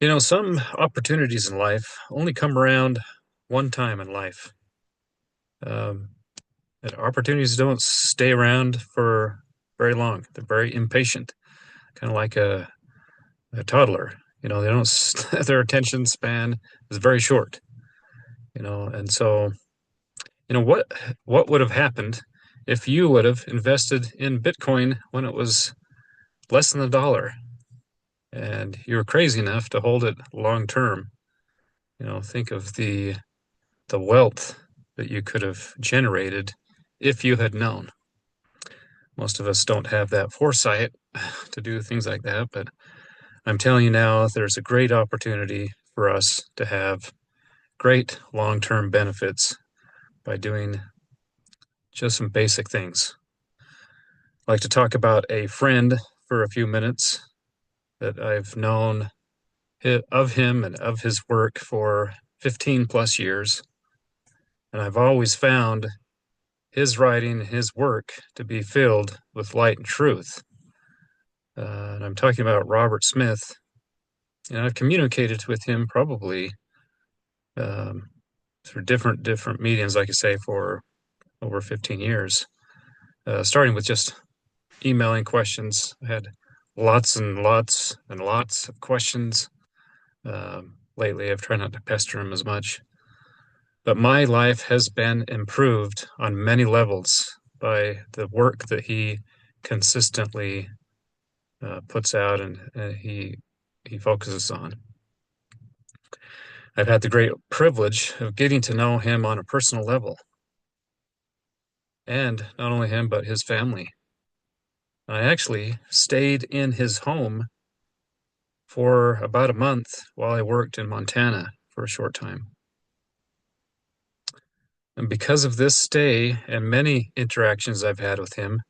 Some opportunities in life only come around one time in life. Um, and opportunities don't stay around for very long. They're very impatient, kind of like a toddler. They don't, their attention span is very short, and so, what would have happened if you would have invested in Bitcoin when it was less than $1 and you were crazy enough to hold it long term? Think of the wealth that you could have generated if you had known. Most of us don't have that foresight to do things like that, but I'm telling you now, there's a great opportunity for us to have great long-term benefits by doing just some basic things. I'd like to talk about a friend for a few minutes that I've known of him and of his work for 15 plus years. And I've always found his writing, his work to be filled with light and truth. And I'm talking about Robert Smith. And I've communicated with him probably um, through different mediums, like I say, for over 15 years, starting with just emailing questions. I had lots and lots and lots of questions. Lately, I've tried not to pester him as much. But my life has been improved on many levels by the work that he consistently puts out and he focuses on. I've had the great privilege of getting to know him on a personal level, and not only him, but his family. I actually stayed in his home for about a month while I worked in Montana for a short time. And because of this stay and many interactions I've had with him,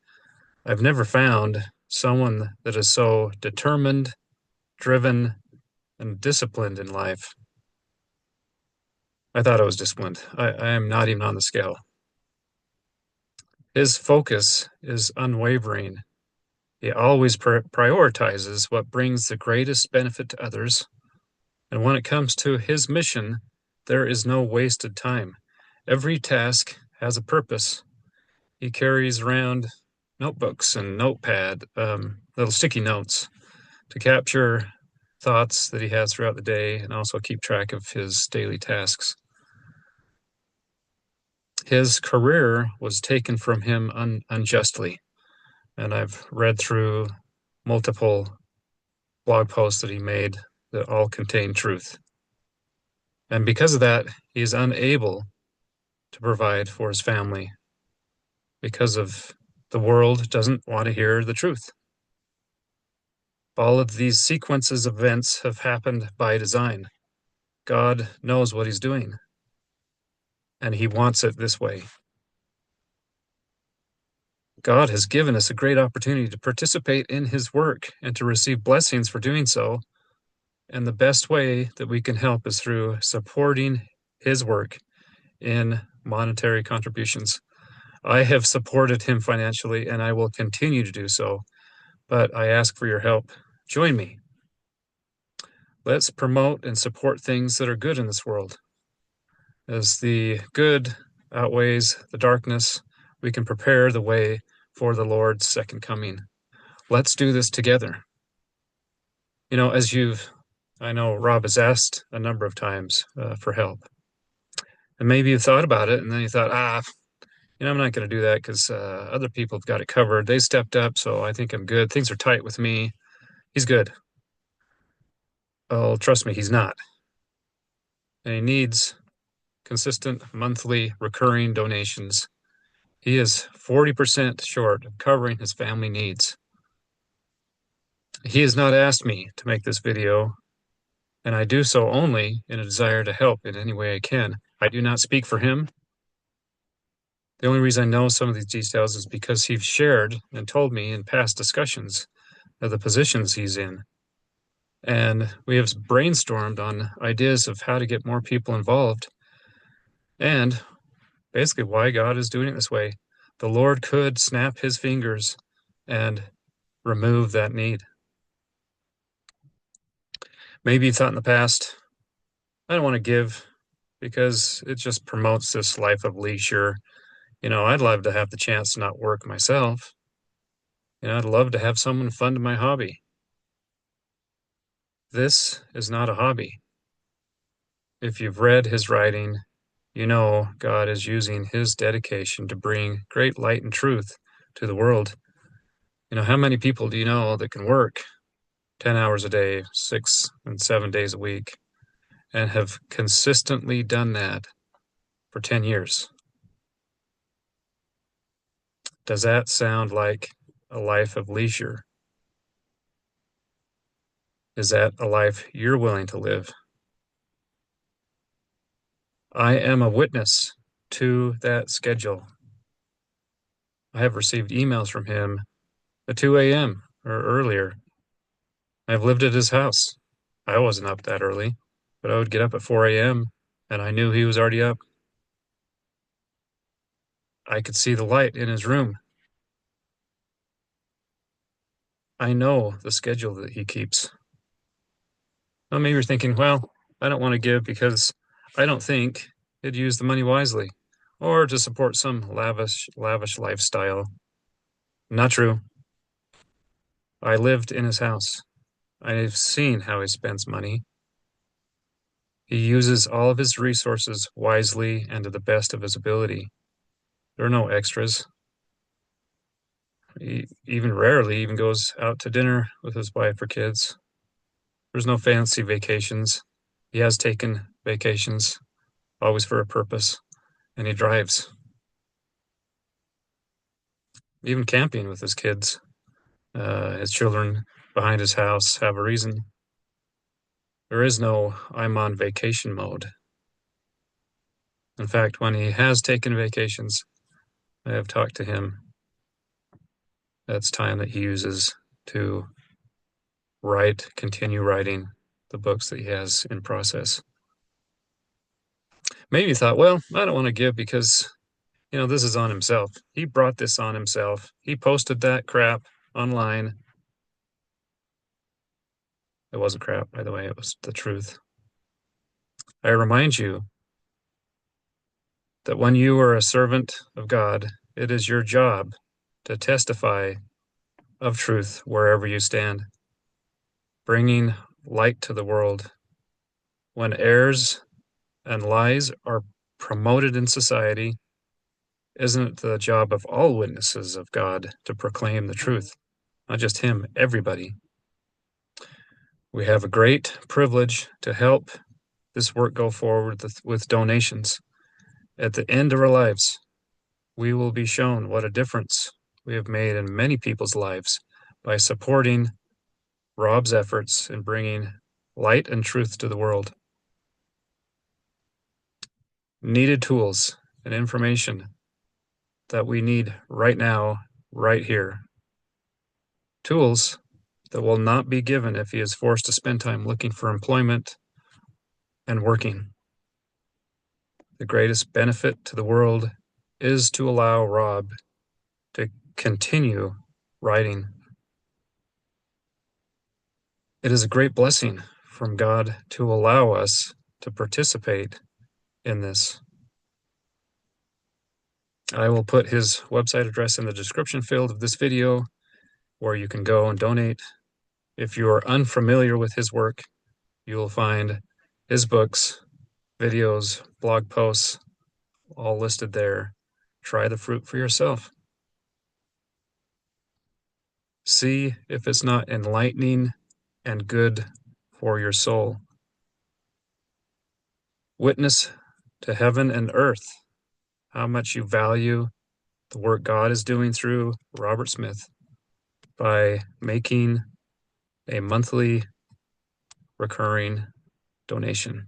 I've never found someone that is so determined, driven, and disciplined in life. I thought I was disciplined. I am not even on the scale. His focus is unwavering. He always prioritizes what brings the greatest benefit to others. And when it comes to his mission, there is no wasted time. Every task has a purpose. He carries around notebooks and notepad, little sticky notes to capture thoughts that he has throughout the day and also keep track of his daily tasks. His career was taken from him unjustly, and I've read through multiple blog posts that he made that all contain truth. And because of that, he is unable to provide for his family because of the world doesn't want to hear the truth. All of these sequences of events have happened by design. God knows what he's doing, and he wants it this way. God has given us a great opportunity to participate in his work and to receive blessings for doing so. And the best way that we can help is through supporting his work in monetary contributions. I have supported him financially and I will continue to do so, but I ask for your help. Join me. Let's promote and support things that are good in this world. As the good outweighs the darkness, we can prepare the way for the Lord's second coming. Let's do this together. I know Rob has asked a number of times for help. And maybe you thought about it and then you thought, I'm not going to do that because other people have got it covered. They stepped up, so I think I'm good. Things are tight with me. He's good. Oh, trust me, he's not. And he needs consistent monthly recurring donations. He is 40% short of covering his family needs. He has not asked me to make this video, and I do so only in a desire to help in any way I can. I do not speak for him. The only reason I know some of these details is because he's shared and told me in past discussions of the positions he's in. And we have brainstormed on ideas of how to get more people involved and basically why God is doing it this way. The Lord could snap his fingers and remove that need. Maybe you thought in the past, I don't want to give because it just promotes this life of leisure. I'd love to have the chance to not work myself. I'd love to have someone fund my hobby. This is not a hobby. If you've read his writing, you know God is using his dedication to bring great light and truth to the world. How many people do you know that can work 10 hours a day, 6 and 7 days a week, and have consistently done that for 10 years? Does that sound like a life of leisure? Is that a life you're willing to live? I am a witness to that schedule. I have received emails from him at 2 a.m. or earlier. I've lived at his house. I wasn't up that early, but I would get up at 4 a.m. and I knew he was already up. I could see the light in his room. I know the schedule that he keeps. Well, maybe you're thinking, well, I don't want to give because I don't think he'd use the money wisely or to support some lavish lifestyle. Not true. I lived in his house. I've seen how he spends money. He uses all of his resources wisely and to the best of his ability. There are no extras. He even rarely even goes out to dinner with his wife or kids. There's no fancy vacations. He has taken vacations, always for a purpose, and he drives. Even camping with his kids. His children behind his house have a reason. There is no I'm on vacation mode. In fact, when he has taken vacations, I have talked to him. That's time that he uses to continue writing the books that he has in process. Maybe you thought, well, I don't want to give because, this is on himself. He brought this on himself. He posted that crap online. It wasn't crap, by the way, it was the truth. I remind you that when you are a servant of God, it is your job to testify of truth wherever you stand, bringing light to the world. When errors and lies are promoted in society, isn't it the job of all witnesses of God to proclaim the truth? Not just him, everybody. We have a great privilege to help this work go forward with donations. At the end of our lives, we will be shown what a difference we have made in many people's lives by supporting Rob's efforts in bringing light and truth to the world. Needed tools and information that we need right now, right here. Tools that will not be given if he is forced to spend time looking for employment and working. The greatest benefit to the world is to allow Rob to continue writing. It is a great blessing from God to allow us to participate in this. I will put his website address in the description field of this video where you can go and donate. If you are unfamiliar with his work, you will find his books, videos, blog posts, all listed there. Try the fruit for yourself. See if it's not enlightening and good for your soul. Witness to heaven and earth how much you value the work God is doing through Robert Smith by making a monthly recurring donation.